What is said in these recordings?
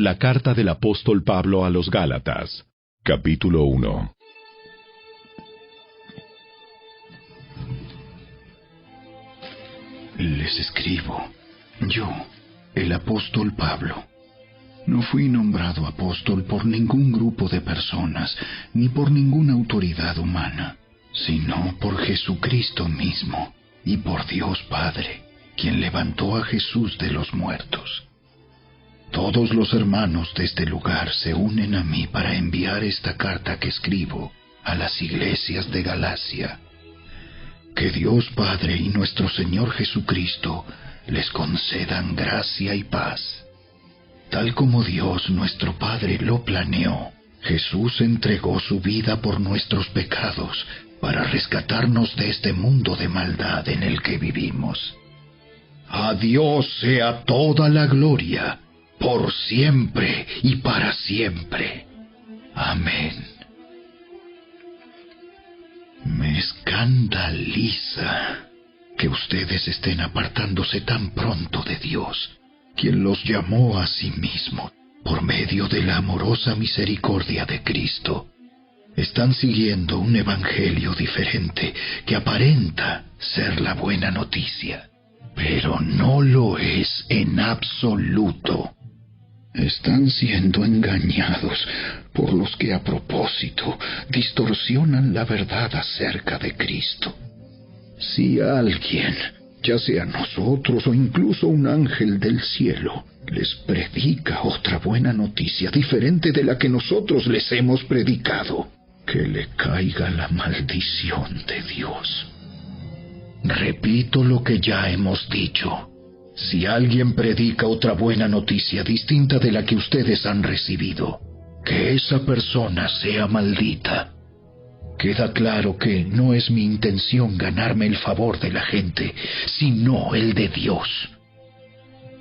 La carta del apóstol Pablo a los Gálatas, capítulo 1. Les escribo, yo, el apóstol Pablo. No fui nombrado apóstol por ningún grupo de personas, ni por ninguna autoridad humana, sino por Jesucristo mismo, y por Dios Padre, quien levantó a Jesús de los muertos. Todos los hermanos de este lugar se unen a mí para enviar esta carta que escribo a las iglesias de Galacia. Que Dios Padre y nuestro Señor Jesucristo les concedan gracia y paz. Tal como Dios nuestro Padre lo planeó, Jesús entregó su vida por nuestros pecados para rescatarnos de este mundo de maldad en el que vivimos. A Dios sea toda la gloria, por siempre y para siempre. Amén. Me escandaliza que ustedes estén apartándose tan pronto de Dios, quien los llamó a sí mismo por medio de la amorosa misericordia de Cristo. Están siguiendo un evangelio diferente que aparenta ser la buena noticia, pero no lo es en absoluto. Están siendo engañados por los que a propósito distorsionan la verdad acerca de Cristo. Si alguien, ya sea nosotros o incluso un ángel del cielo, les predica otra buena noticia diferente de la que nosotros les hemos predicado, que le caiga la maldición de Dios. Repito lo que ya hemos dicho. Si alguien predica otra buena noticia distinta de la que ustedes han recibido, que esa persona sea maldita. Queda claro que no es mi intención ganarme el favor de la gente, sino el de Dios.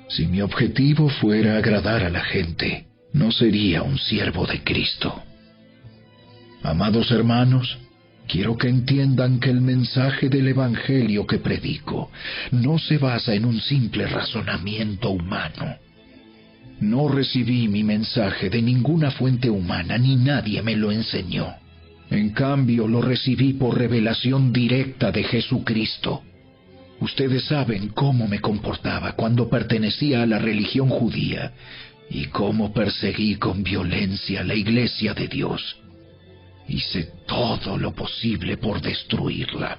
Si mi objetivo fuera agradar a la gente, no sería un siervo de Cristo. Amados hermanos, quiero que entiendan que el mensaje del Evangelio que predico no se basa en un simple razonamiento humano. No recibí mi mensaje de ninguna fuente humana, ni nadie me lo enseñó. En cambio, lo recibí por revelación directa de Jesucristo. Ustedes saben cómo me comportaba cuando pertenecía a la religión judía y cómo perseguí con violencia la iglesia de Dios. Hice todo lo posible por destruirla.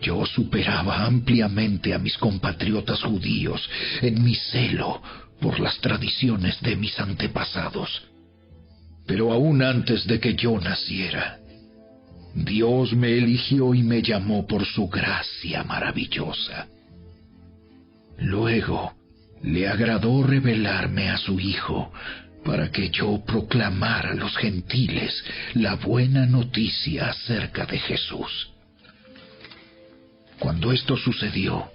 Yo superaba ampliamente a mis compatriotas judíos en mi celo por las tradiciones de mis antepasados. Pero aún antes de que yo naciera, Dios me eligió y me llamó por su gracia maravillosa. Luego, le agradó revelarme a su Hijo para que yo proclamara a los gentiles la buena noticia acerca de Jesús. Cuando esto sucedió,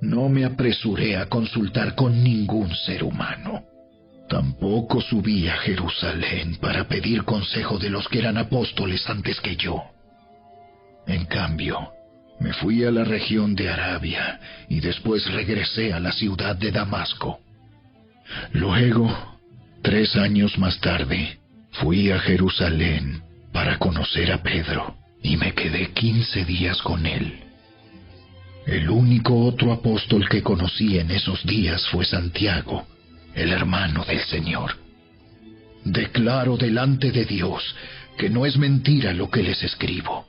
no me apresuré a consultar con ningún ser humano. Tampoco subí a Jerusalén para pedir consejo de los que eran apóstoles antes que yo. En cambio, me fui a la región de Arabia y después regresé a la ciudad de Damasco. Luego, 3 años más tarde, fui a Jerusalén para conocer a Pedro y me quedé 15 días con él. El único otro apóstol que conocí en esos días fue Santiago, el hermano del Señor. Declaro delante de Dios que no es mentira lo que les escribo.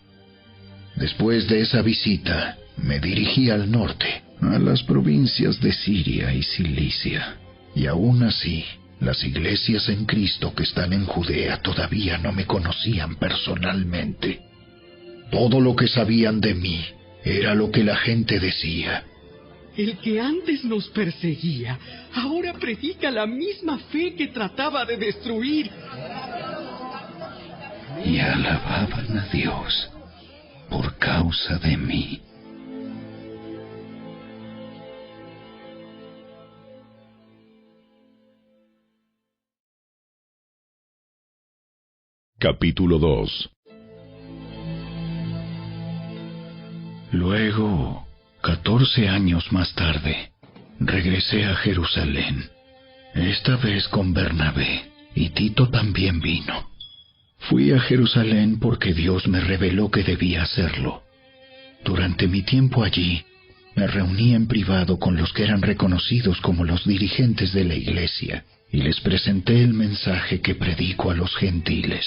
Después de esa visita, me dirigí al norte, a las provincias de Siria y Cilicia, y aún así, las iglesias en Cristo que están en Judea todavía no me conocían personalmente. Todo lo que sabían de mí era lo que la gente decía. El que antes nos perseguía, ahora predica la misma fe que trataba de destruir. Y alababan a Dios por causa de mí. Capítulo 2. Luego, 14 años más tarde, regresé a Jerusalén esta vez con Bernabé, y Tito también vino. Fui a Jerusalén porque Dios me reveló que debía hacerlo. Durante mi tiempo allí, me reuní en privado con los que eran reconocidos como los dirigentes de la iglesia y les presenté el mensaje que predico a los gentiles.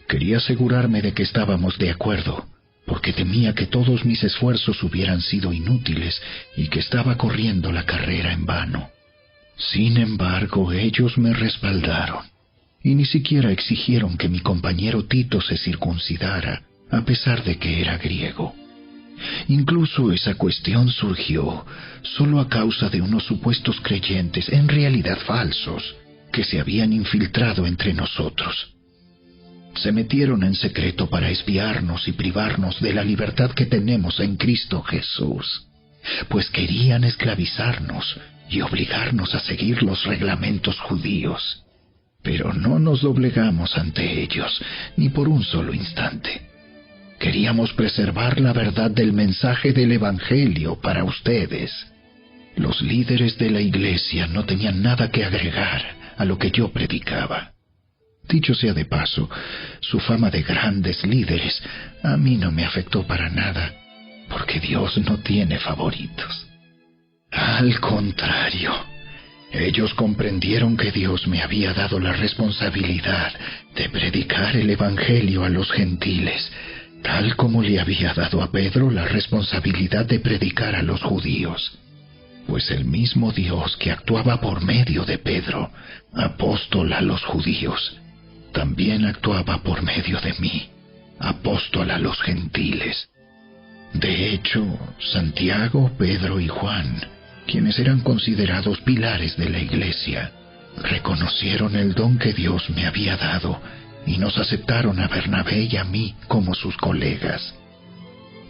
Quería asegurarme de que estábamos de acuerdo, porque temía que todos mis esfuerzos hubieran sido inútiles y que estaba corriendo la carrera en vano. Sin embargo, ellos me respaldaron y ni siquiera exigieron que mi compañero Tito se circuncidara, a pesar de que era griego. Incluso esa cuestión surgió solo a causa de unos supuestos creyentes, en realidad falsos, que se habían infiltrado entre nosotros. Se metieron en secreto para espiarnos y privarnos de la libertad que tenemos en Cristo Jesús, pues querían esclavizarnos y obligarnos a seguir los reglamentos judíos. Pero no nos doblegamos ante ellos, ni por un solo instante. Queríamos preservar la verdad del mensaje del Evangelio para ustedes. Los líderes de la iglesia no tenían nada que agregar a lo que yo predicaba. Dicho sea de paso, su fama de grandes líderes a mí no me afectó para nada, porque Dios no tiene favoritos. Al contrario, ellos comprendieron que Dios me había dado la responsabilidad de predicar el Evangelio a los gentiles, tal como le había dado a Pedro la responsabilidad de predicar a los judíos. Pues el mismo Dios que actuaba por medio de Pedro, apóstol a los judíos, también actuaba por medio de mí, apóstol a los gentiles. De hecho, Santiago, Pedro y Juan, quienes eran considerados pilares de la iglesia, reconocieron el don que Dios me había dado y nos aceptaron a Bernabé y a mí como sus colegas.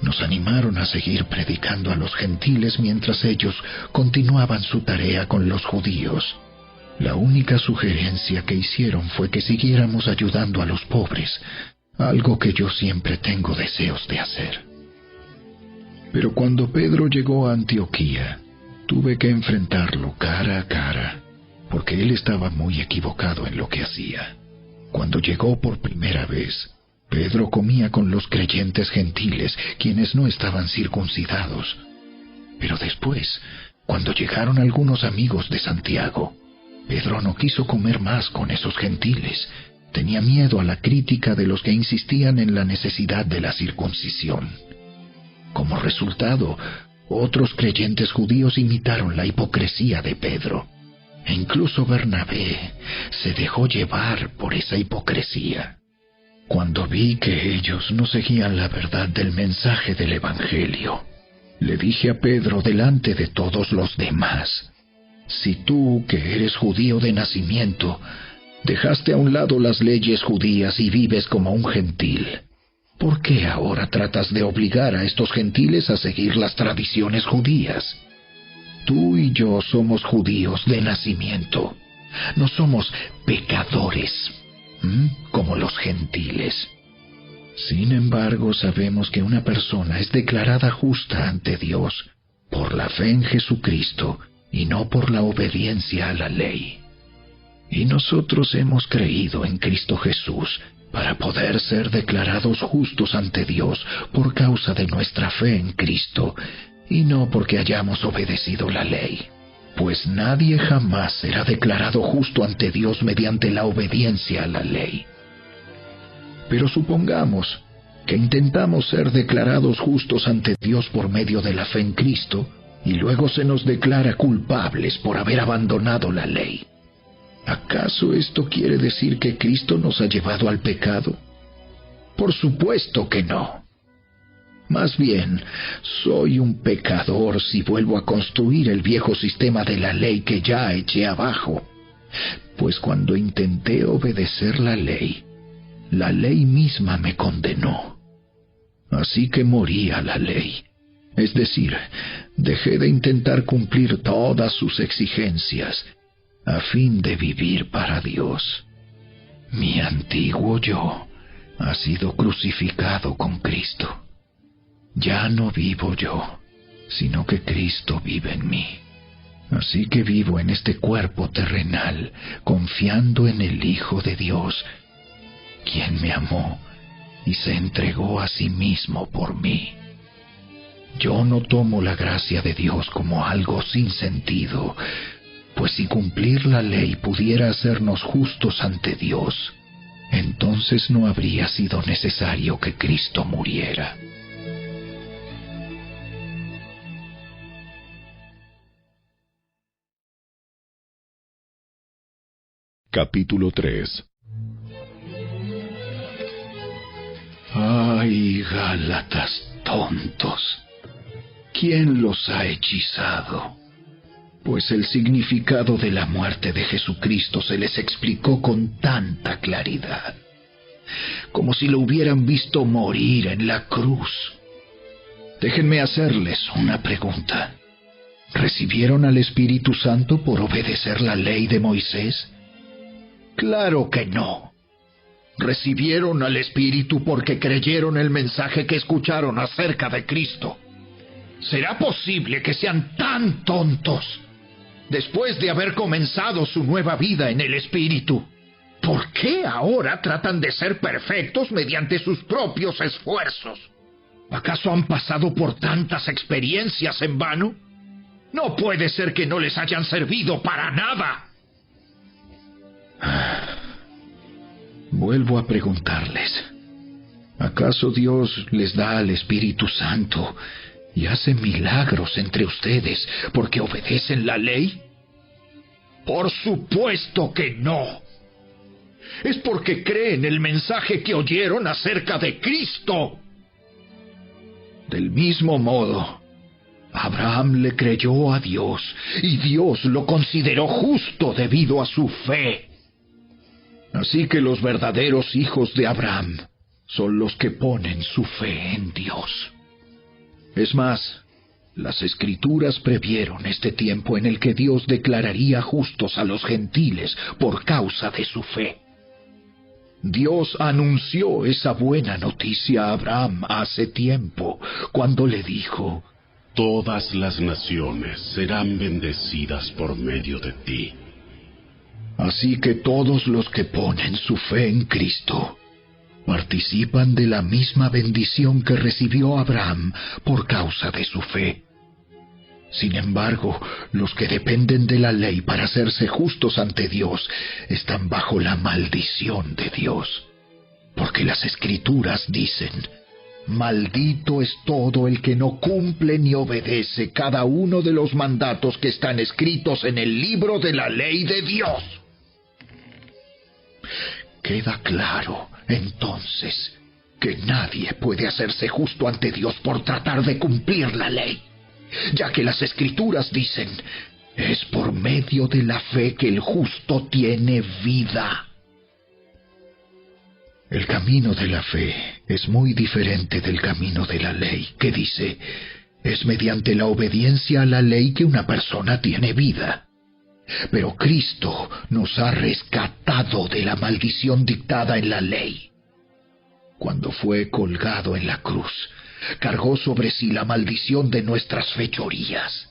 Nos animaron a seguir predicando a los gentiles mientras ellos continuaban su tarea con los judíos. La única sugerencia que hicieron fue que siguiéramos ayudando a los pobres, algo que yo siempre tengo deseos de hacer. Pero cuando Pedro llegó a Antioquía, tuve que enfrentarlo cara a cara, porque él estaba muy equivocado en lo que hacía. Cuando llegó por primera vez, Pedro comía con los creyentes gentiles, quienes no estaban circuncidados. Pero después, cuando llegaron algunos amigos de Santiago, Pedro no quiso comer más con esos gentiles. Tenía miedo a la crítica de los que insistían en la necesidad de la circuncisión. Como resultado, otros creyentes judíos imitaron la hipocresía de Pedro. E incluso Bernabé se dejó llevar por esa hipocresía. Cuando vi que ellos no seguían la verdad del mensaje del Evangelio, le dije a Pedro delante de todos los demás: si tú, que eres judío de nacimiento, dejaste a un lado las leyes judías y vives como un gentil, ¿por qué ahora tratas de obligar a estos gentiles a seguir las tradiciones judías? Tú y yo somos judíos de nacimiento. No somos pecadores, como los gentiles. Sin embargo, sabemos que una persona es declarada justa ante Dios por la fe en Jesucristo y no por la obediencia a la ley. Y nosotros hemos creído en Cristo Jesús para poder ser declarados justos ante Dios por causa de nuestra fe en Cristo, y no porque hayamos obedecido la ley. Pues nadie jamás será declarado justo ante Dios mediante la obediencia a la ley. Pero supongamos que intentamos ser declarados justos ante Dios por medio de la fe en Cristo, y luego se nos declara culpables por haber abandonado la ley. ¿Acaso esto quiere decir que Cristo nos ha llevado al pecado? Por supuesto que no. Más bien, soy un pecador si vuelvo a construir el viejo sistema de la ley que ya eché abajo. Pues cuando intenté obedecer la ley misma me condenó. Así que morí a la ley. Es decir, dejé de intentar cumplir todas sus exigencias a fin de vivir para Dios. Mi antiguo yo ha sido crucificado con Cristo. Ya no vivo yo, sino que Cristo vive en mí. Así que vivo en este cuerpo terrenal, confiando en el Hijo de Dios, quien me amó y se entregó a sí mismo por mí. Yo no tomo la gracia de Dios como algo sin sentido, pues si cumplir la ley pudiera hacernos justos ante Dios, entonces no habría sido necesario que Cristo muriera. Capítulo 3. ¡Ay, Gálatas tontos! ¿Quién los ha hechizado? Pues el significado de la muerte de Jesucristo se les explicó con tanta claridad, como si lo hubieran visto morir en la cruz. Déjenme hacerles una pregunta. ¿Recibieron al Espíritu Santo por obedecer la ley de Moisés? ¡Claro que no! Recibieron al Espíritu porque creyeron el mensaje que escucharon acerca de Cristo. ¿Será posible que sean tan tontos después de haber comenzado su nueva vida en el Espíritu? ¿Por qué ahora tratan de ser perfectos mediante sus propios esfuerzos? ¿Acaso han pasado por tantas experiencias en vano? No puede ser que no les hayan servido para nada. Vuelvo a preguntarles, ¿acaso Dios les da al Espíritu Santo y hace milagros entre ustedes porque obedecen la ley? Por supuesto que no. Es porque creen el mensaje que oyeron acerca de Cristo. Del mismo modo, Abraham le creyó a Dios y Dios lo consideró justo debido a su fe. Así que los verdaderos hijos de Abraham son los que ponen su fe en Dios. Es más, las Escrituras previeron este tiempo en el que Dios declararía justos a los gentiles por causa de su fe. Dios anunció esa buena noticia a Abraham hace tiempo, cuando le dijo: Todas las naciones serán bendecidas por medio de ti. Así que todos los que ponen su fe en Cristo participan de la misma bendición que recibió Abraham por causa de su fe. Sin embargo, los que dependen de la ley para hacerse justos ante Dios están bajo la maldición de Dios. Porque las Escrituras dicen: maldito es todo el que no cumple ni obedece cada uno de los mandatos que están escritos en el libro de la ley de Dios. Queda claro, entonces, que nadie puede hacerse justo ante Dios por tratar de cumplir la ley, ya que las Escrituras dicen: es por medio de la fe que el justo tiene vida. El camino de la fe es muy diferente del camino de la ley, que dice: es mediante la obediencia a la ley que una persona tiene vida. Pero Cristo nos ha rescatado de la maldición dictada en la ley. Cuando fue colgado en la cruz, cargó sobre sí la maldición de nuestras fechorías.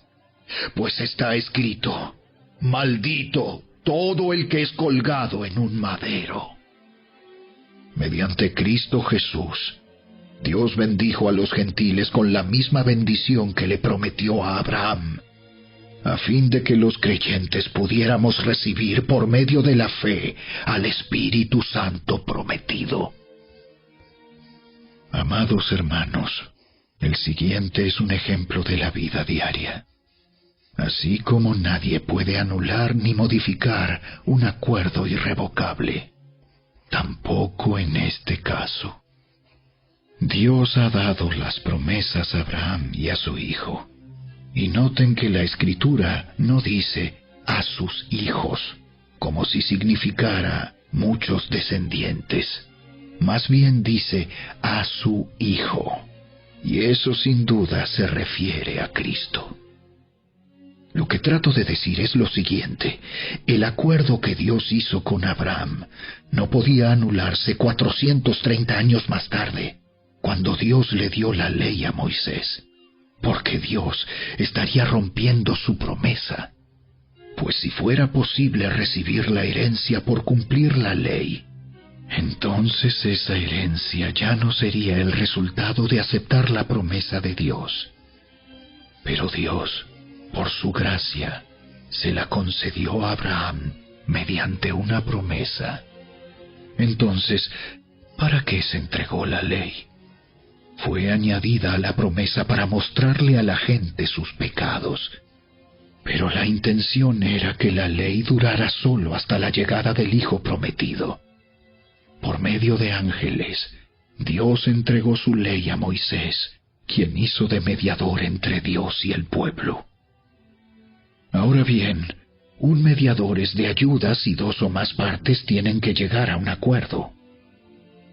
Pues está escrito: maldito todo el que es colgado en un madero. Mediante Cristo Jesús, Dios bendijo a los gentiles con la misma bendición que le prometió a Abraham, a fin de que los creyentes pudiéramos recibir por medio de la fe al Espíritu Santo prometido. Amados hermanos, el siguiente es un ejemplo de la vida diaria. Así como nadie puede anular ni modificar un acuerdo irrevocable, tampoco en este caso. Dios ha dado las promesas a Abraham y a su hijo. Y noten que la Escritura no dice a sus hijos, como si significara muchos descendientes. Más bien dice a su Hijo. Y eso sin duda se refiere a Cristo. Lo que trato de decir es lo siguiente: el acuerdo que Dios hizo con Abraham no podía anularse 430 años más tarde, cuando Dios le dio la ley a Moisés, porque Dios estaría rompiendo su promesa Pues si fuera posible recibir la herencia por cumplir la ley, entonces esa herencia ya no sería el resultado de aceptar la promesa de Dios. Pero Dios, por su gracia, se la concedió a Abraham mediante una promesa. Entonces, ¿para qué se entregó la ley? Fue añadida a la promesa para mostrarle a la gente sus pecados. Pero la intención era que la ley durara solo hasta la llegada del Hijo prometido. Por medio de ángeles, Dios entregó su ley a Moisés, quien hizo de mediador entre Dios y el pueblo. Ahora bien, un mediador es de ayuda si dos o más partes tienen que llegar a un acuerdo.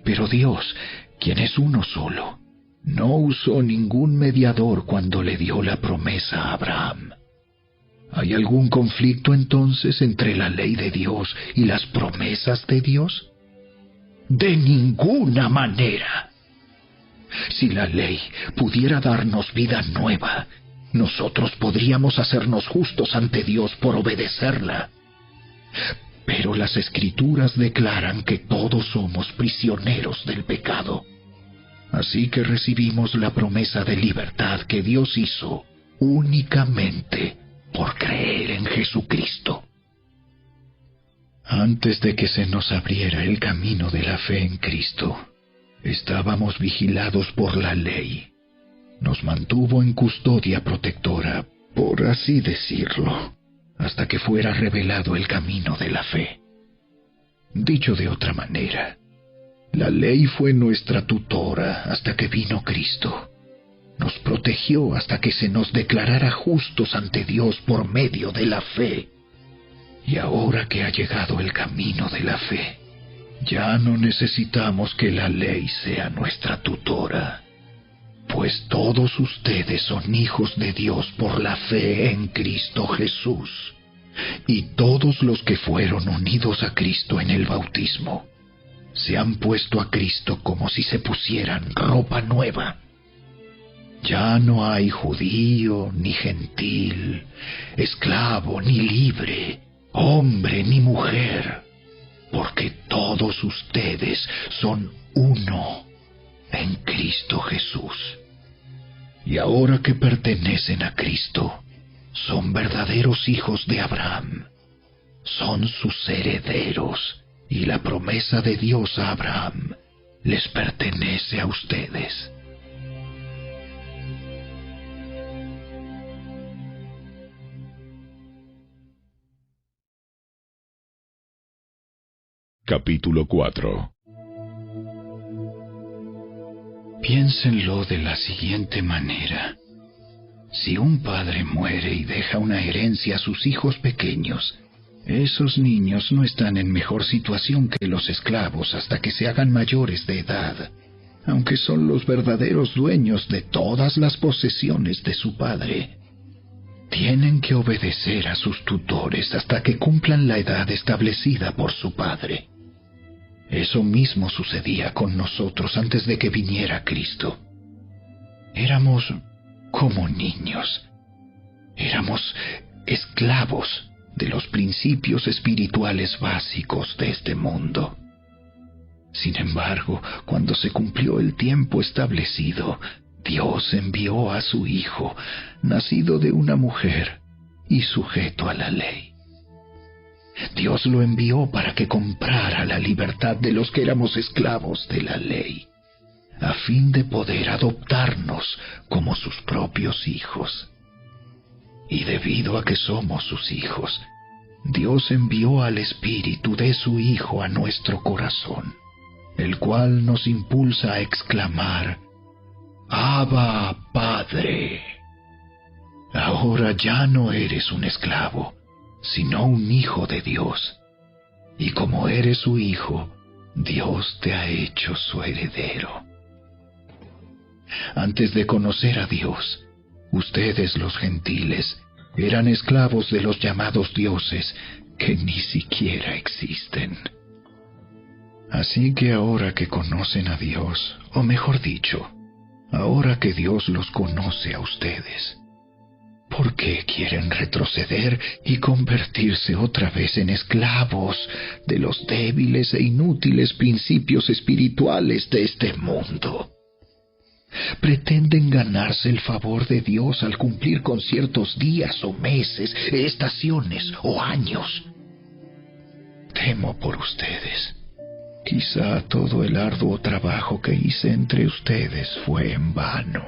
Pero Dios, quien es uno solo, no usó ningún mediador cuando le dio la promesa a Abraham. ¿Hay algún conflicto entonces entre la ley de Dios y las promesas de Dios? De ninguna manera. Si la ley pudiera darnos vida nueva, nosotros podríamos hacernos justos ante Dios por obedecerla. Pero las Escrituras declaran que todos somos prisioneros del pecado. Así que recibimos la promesa de libertad que Dios hizo únicamente por creer en Jesucristo. Antes de que se nos abriera el camino de la fe en Cristo, estábamos vigilados por la ley. Nos mantuvo en custodia protectora, por así decirlo, hasta que fuera revelado el camino de la fe. Dicho de otra manera, la ley fue nuestra tutora hasta que vino Cristo. Nos protegió hasta que se nos declarara justos ante Dios por medio de la fe. Y ahora que ha llegado el camino de la fe, ya no necesitamos que la ley sea nuestra tutora, pues todos ustedes son hijos de Dios por la fe en Cristo Jesús, y todos los que fueron unidos a Cristo en el bautismo se han puesto a Cristo como si se pusieran ropa nueva. Ya no hay judío ni gentil, esclavo ni libre, hombre ni mujer, porque todos ustedes son uno en Cristo Jesús. Y ahora que pertenecen a Cristo, son verdaderos hijos de Abraham, son sus herederos, y la promesa de Dios a Abraham les pertenece a ustedes. Capítulo 4. Piénsenlo de la siguiente manera. Si un padre muere y deja una herencia a sus hijos pequeños, esos niños no están en mejor situación que los esclavos hasta que se hagan mayores de edad, aunque son los verdaderos dueños de todas las posesiones de su padre. Tienen que obedecer a sus tutores hasta que cumplan la edad establecida por su padre. Eso mismo sucedía con nosotros antes de que viniera Cristo. Éramos como niños. Éramos esclavos de los principios espirituales básicos de este mundo. Sin embargo, cuando se cumplió el tiempo establecido, Dios envió a su Hijo, nacido de una mujer y sujeto a la ley. Dios lo envió para que comprara la libertad de los que éramos esclavos de la ley, a fin de poder adoptarnos como sus propios hijos. Y debido a que somos sus hijos, Dios envió al Espíritu de su Hijo a nuestro corazón, el cual nos impulsa a exclamar: Abba, Padre. Ahora ya no eres un esclavo, sino un hijo de Dios. Y como eres su hijo, Dios te ha hecho su heredero. Antes de conocer a Dios, ustedes los gentiles eran esclavos de los llamados dioses que ni siquiera existen. Así que ahora que conocen a Dios, o mejor dicho, ahora que Dios los conoce a ustedes, ¿Por qué quieren retroceder y convertirse otra vez en esclavos de los débiles e inútiles principios espirituales de este mundo? Pretenden ganarse el favor de Dios al cumplir con ciertos días o meses, estaciones o años. Temo por ustedes. Quizá todo el arduo trabajo que hice entre ustedes fue en vano.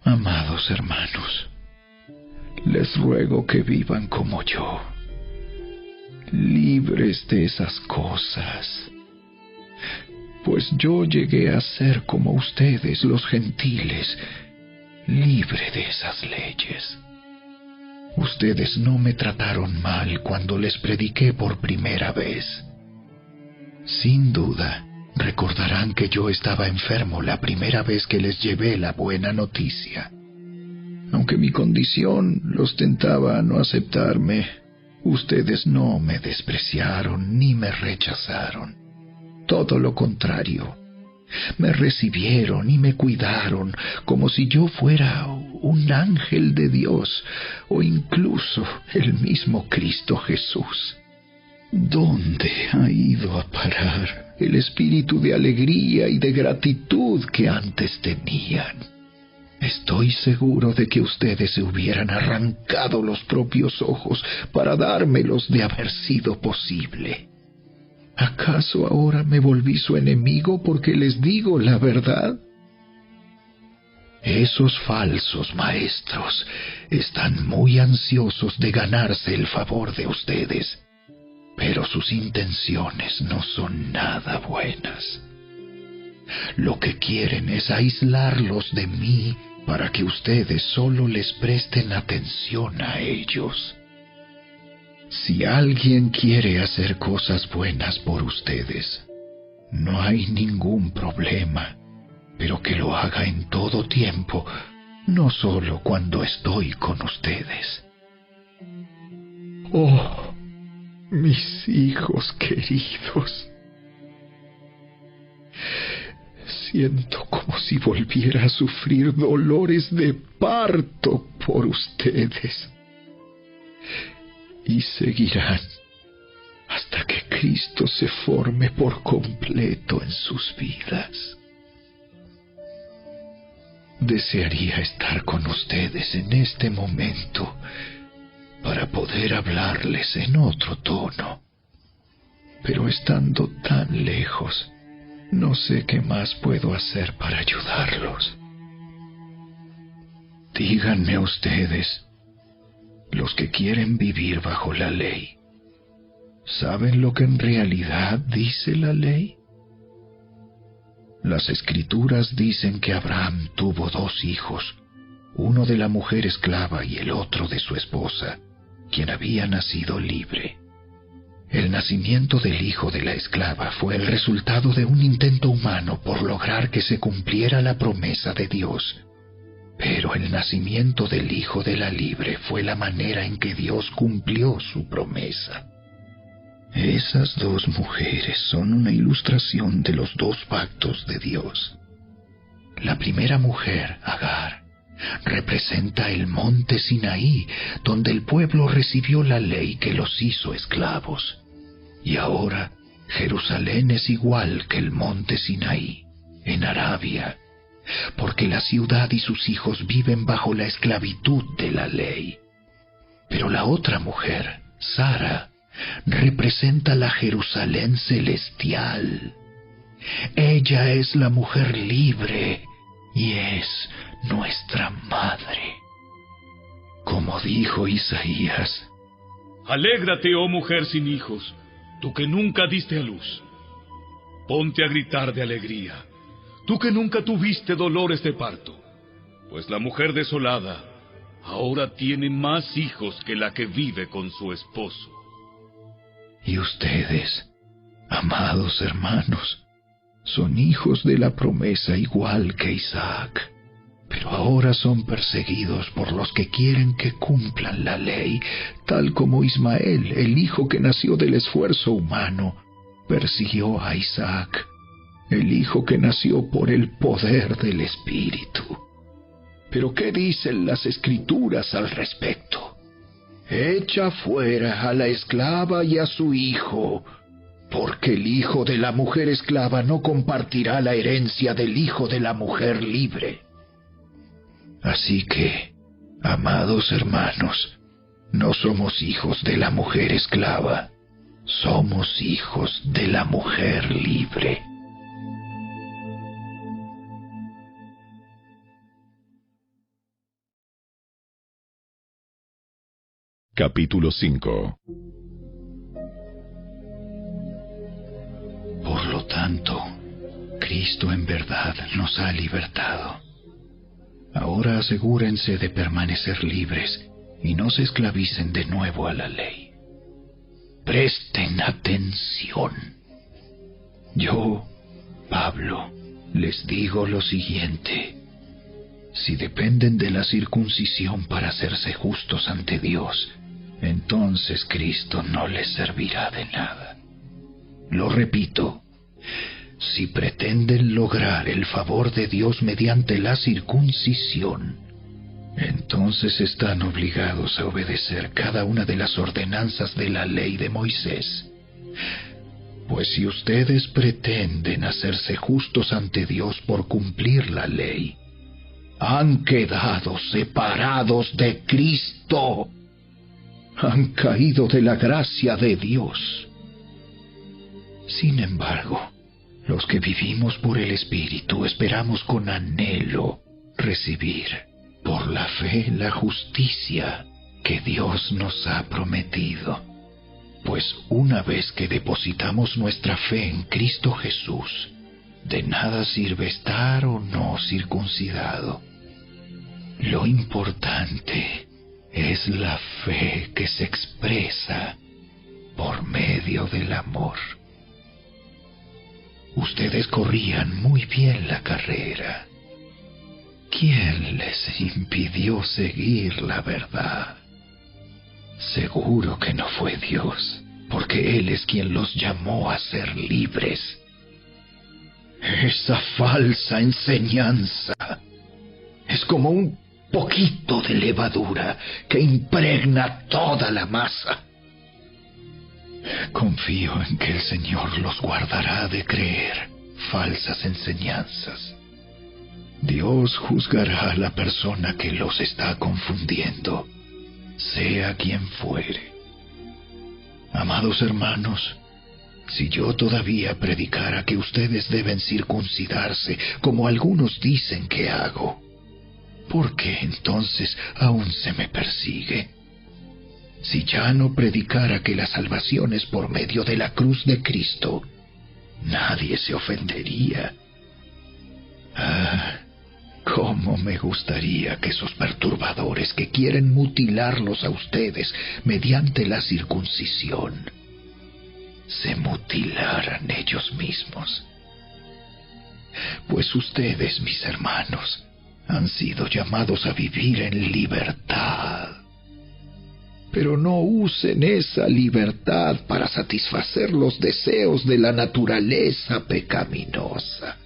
Amados hermanos, les ruego que vivan como yo, libres de esas cosas. Pues yo llegué a ser como ustedes, los gentiles, libre de esas leyes. Ustedes no me trataron mal cuando les prediqué por primera vez. Sin duda, recordarán que yo estaba enfermo la primera vez que les llevé la buena noticia. Aunque mi condición los tentaba a no aceptarme, ustedes no me despreciaron ni me rechazaron. Todo lo contrario, me recibieron y me cuidaron como si yo fuera un ángel de Dios o incluso el mismo Cristo Jesús. ¿Dónde ha ido a parar el espíritu de alegría y de gratitud que antes tenían? Estoy seguro de que ustedes se hubieran arrancado los propios ojos para dármelos de haber sido posible. ¿Acaso ahora me volví su enemigo porque les digo la verdad? Esos falsos maestros están muy ansiosos de ganarse el favor de ustedes, pero sus intenciones no son nada buenas. Lo que quieren es aislarlos de mí para que ustedes solo les presten atención a ellos. Si alguien quiere hacer cosas buenas por ustedes, no hay ningún problema, pero que lo haga en todo tiempo, no solo cuando estoy con ustedes. Oh, mis hijos queridos, siento como si volviera a sufrir dolores de parto por ustedes. Y seguirán hasta que Cristo se forme por completo en sus vidas. Desearía estar con ustedes en este momento para poder hablarles en otro tono, pero estando tan lejos, no sé qué más puedo hacer para ayudarlos. Díganme ustedes, los que quieren vivir bajo la ley, ¿saben lo que en realidad dice la ley? Las Escrituras dicen que Abraham tuvo 2 hijos, uno de la mujer esclava y el otro de su esposa, quien había nacido libre. El nacimiento del hijo de la esclava fue el resultado de un intento humano por lograr que se cumpliera la promesa de Dios. Pero el nacimiento del hijo de la libre fue la manera en que Dios cumplió su promesa. Esas 2 mujeres son una ilustración de los 2 pactos de Dios. La primera mujer, Agar, representa el monte Sinaí, donde el pueblo recibió la ley que los hizo esclavos. Y ahora Jerusalén es igual que el monte Sinaí, en Arabia, porque la ciudad y sus hijos viven bajo la esclavitud de la ley. Pero la otra mujer, Sara, representa la Jerusalén celestial. Ella es la mujer libre y es nuestra madre. Como dijo Isaías: Alégrate, oh mujer sin hijos, tú que nunca diste a luz. Ponte a gritar de alegría, tú que nunca tuviste dolores de parto, pues la mujer desolada ahora tiene más hijos que la que vive con su esposo. Y ustedes, amados hermanos, son hijos de la promesa igual que Isaac, pero ahora son perseguidos por los que quieren que cumplan la ley, tal como Ismael, el hijo que nació del esfuerzo humano, persiguió a Isaac, el Hijo que nació por el poder del Espíritu. Pero ¿qué dicen las Escrituras al respecto? Echa fuera a la esclava y a su hijo, porque el hijo de la mujer esclava no compartirá la herencia del hijo de la mujer libre. Así que, amados hermanos, no somos hijos de la mujer esclava, somos hijos de la mujer libre. Capítulo 5. Por lo tanto, Cristo en verdad nos ha libertado. Ahora asegúrense de permanecer libres y no se esclavicen de nuevo a la ley. Presten atención. Yo, Pablo, les digo lo siguiente. Si dependen de la circuncisión para hacerse justos ante Dios, entonces Cristo no les servirá de nada. Lo repito, si pretenden lograr el favor de Dios mediante la circuncisión, entonces están obligados a obedecer cada una de las ordenanzas de la ley de Moisés. Pues si ustedes pretenden hacerse justos ante Dios por cumplir la ley, han quedado separados de Cristo. Han caído de la gracia de Dios. Sin embargo, los que vivimos por el Espíritu esperamos con anhelo recibir por la fe la justicia que Dios nos ha prometido. Pues una vez que depositamos nuestra fe en Cristo Jesús, de nada sirve estar o no circuncidado. Lo importante es la fe que se expresa por medio del amor. Ustedes corrían muy bien la carrera. ¿Quién les impidió seguir la verdad? Seguro que no fue Dios, porque Él es quien los llamó a ser libres. Esa falsa enseñanza es como un poquito de levadura que impregna toda la masa. Confío en que el Señor los guardará de creer falsas enseñanzas. Dios juzgará a la persona que los está confundiendo, sea quien fuere. Amados hermanos, si yo todavía predicara que ustedes deben circuncidarse, como algunos dicen que hago, ¿por qué entonces aún se me persigue? Si ya no predicara que la salvación es por medio de la cruz de Cristo, nadie se ofendería. Cómo me gustaría que esos perturbadores que quieren mutilarlos a ustedes mediante la circuncisión se mutilaran ellos mismos. Pues ustedes, mis hermanos, han sido llamados a vivir en libertad. Pero no usen esa libertad para satisfacer los deseos de la naturaleza pecaminosa.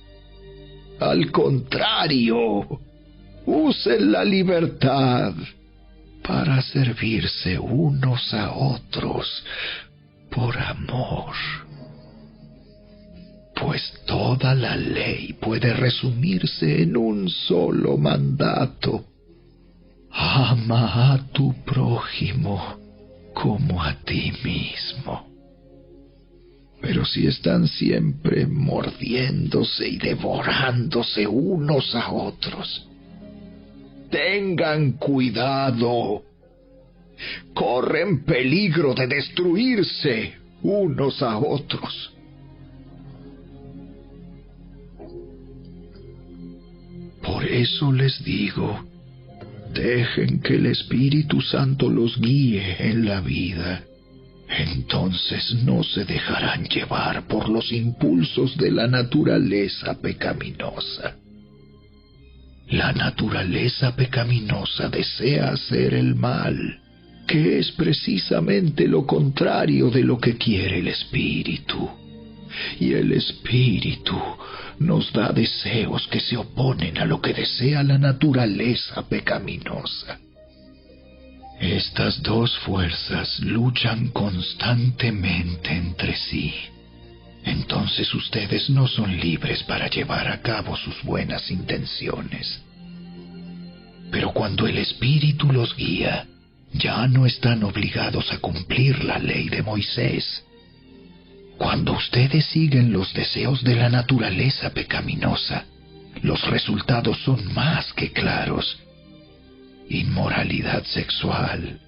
Al contrario, usen la libertad para servirse unos a otros por amor. Pues toda la ley puede resumirse en un solo mandato: ama a tu prójimo como a ti mismo. Pero si están siempre mordiéndose y devorándose unos a otros, tengan cuidado. Corren peligro de destruirse unos a otros. Por eso les digo, dejen que el Espíritu Santo los guíe en la vida. Entonces no se dejarán llevar por los impulsos de la naturaleza pecaminosa. La naturaleza pecaminosa desea hacer el mal, que es precisamente lo contrario de lo que quiere el Espíritu. y el Espíritu nos da deseos que se oponen a lo que desea la naturaleza pecaminosa. Estas dos fuerzas luchan constantemente entre sí. Entonces ustedes no son libres para llevar a cabo sus buenas intenciones. Pero cuando el Espíritu los guía, ya no están obligados a cumplir la ley de Moisés. Cuando ustedes siguen los deseos de la naturaleza pecaminosa, los resultados son más que claros. Inmoralidad sexual,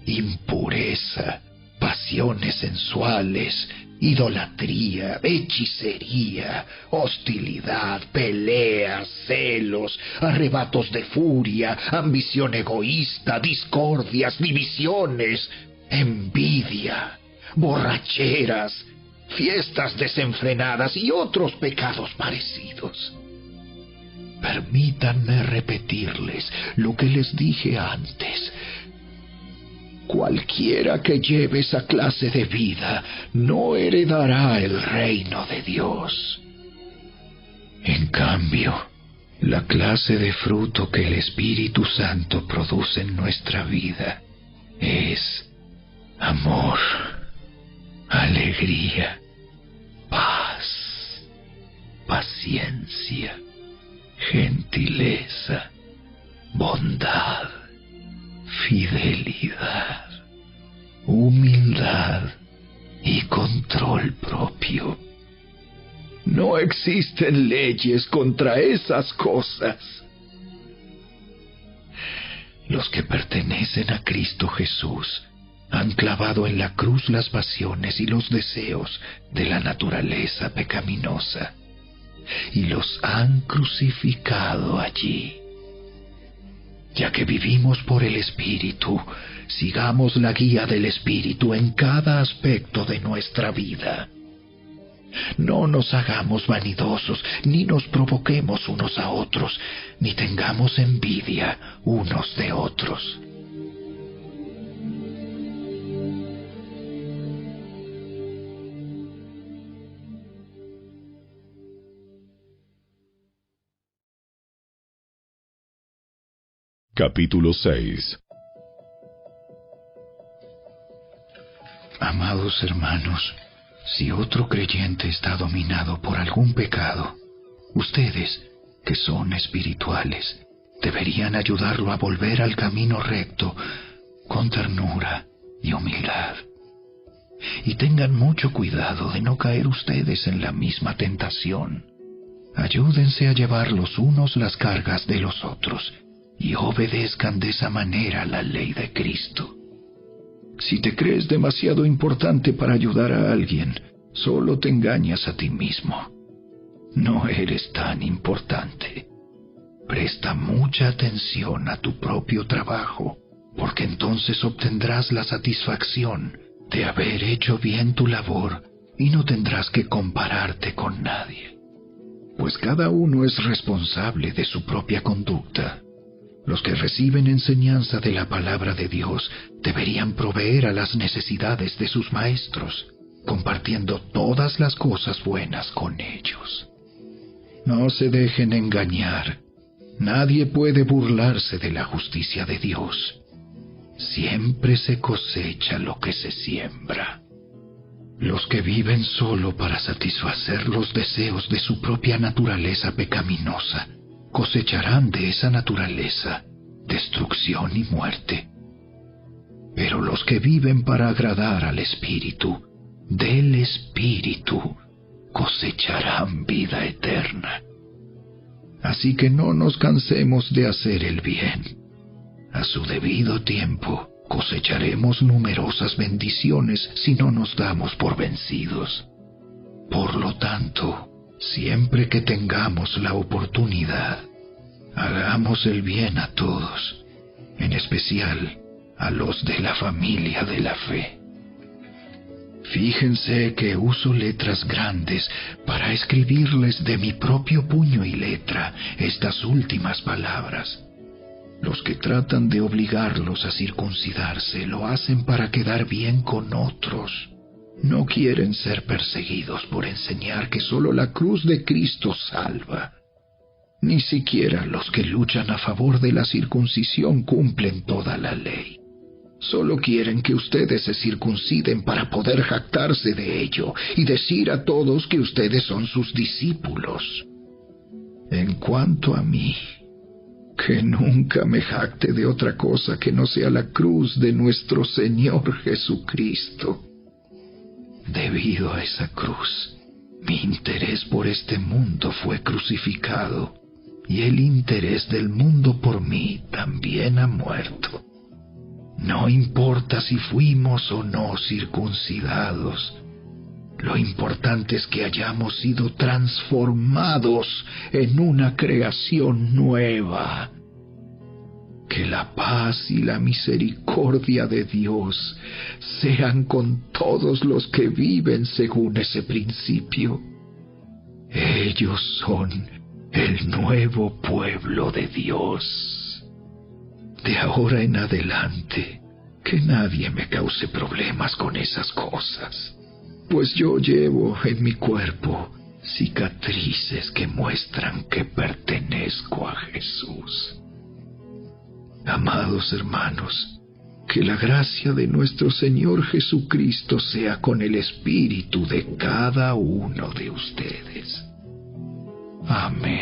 impureza, pasiones sensuales, idolatría, hechicería, hostilidad, peleas, celos, arrebatos de furia, ambición egoísta, discordias, divisiones, envidia, borracheras, fiestas desenfrenadas y otros pecados parecidos. Permítanme repetirles lo que les dije antes. Cualquiera que lleve esa clase de vida no heredará el reino de Dios. En cambio, la clase de fruto que el Espíritu Santo produce en nuestra vida es amor, alegría, paz, paciencia, gentileza, bondad, fidelidad, humildad y control propio. No existen leyes contra esas cosas. Los que pertenecen a Cristo Jesús han clavado en la cruz las pasiones y los deseos de la naturaleza pecaminosa y los han crucificado allí. Ya que vivimos por el Espíritu, sigamos la guía del Espíritu en cada aspecto de nuestra vida. No nos hagamos vanidosos, ni nos provoquemos unos a otros, ni tengamos envidia unos de otros. Capítulo 6. Amados hermanos, si otro creyente está dominado por algún pecado, ustedes, que son espirituales, deberían ayudarlo a volver al camino recto con ternura y humildad. Y tengan mucho cuidado de no caer ustedes en la misma tentación. Ayúdense a llevar los unos las cargas de los otros y obedezcan de esa manera la ley de Cristo. Si te crees demasiado importante para ayudar a alguien, solo te engañas a ti mismo. No eres tan importante. Presta mucha atención a tu propio trabajo, porque entonces obtendrás la satisfacción de haber hecho bien tu labor y no tendrás que compararte con nadie. Pues cada uno es responsable de su propia conducta. Los que reciben enseñanza de la palabra de Dios deberían proveer a las necesidades de sus maestros, compartiendo todas las cosas buenas con ellos. No se dejen engañar. Nadie puede burlarse de la justicia de Dios. Siempre se cosecha lo que se siembra. Los que viven solo para satisfacer los deseos de su propia naturaleza pecaminosa cosecharán de esa naturaleza destrucción y muerte. Pero los que viven para agradar al Espíritu, del Espíritu, cosecharán vida eterna. Así que no nos cansemos de hacer el bien. A su debido tiempo cosecharemos numerosas bendiciones si no nos damos por vencidos. Por lo tanto, siempre que tengamos la oportunidad, hagamos el bien a todos, en especial a los de la familia de la fe. Fíjense que uso letras grandes para escribirles de mi propio puño y letra estas últimas palabras. Los que tratan de obligarlos a circuncidarse lo hacen para quedar bien con otros. No quieren ser perseguidos por enseñar que solo la cruz de Cristo salva. Ni siquiera los que luchan a favor de la circuncisión cumplen toda la ley. Solo quieren que ustedes se circunciden para poder jactarse de ello y decir a todos que ustedes son sus discípulos. En cuanto a mí, que nunca me jacte de otra cosa que no sea la cruz de nuestro Señor Jesucristo. Debido a esa cruz, mi interés por este mundo fue crucificado, y el interés del mundo por mí también ha muerto. No importa si fuimos o no circuncidados, lo importante es que hayamos sido transformados en una creación nueva. Que la paz y la misericordia de Dios sean con todos los que viven según ese principio. Ellos son el nuevo pueblo de Dios. De ahora en adelante, que nadie me cause problemas con esas cosas, pues yo llevo en mi cuerpo cicatrices que muestran que pertenezco a Jesús. Amados hermanos, que la gracia de nuestro Señor Jesucristo sea con el espíritu de cada uno de ustedes. Amén.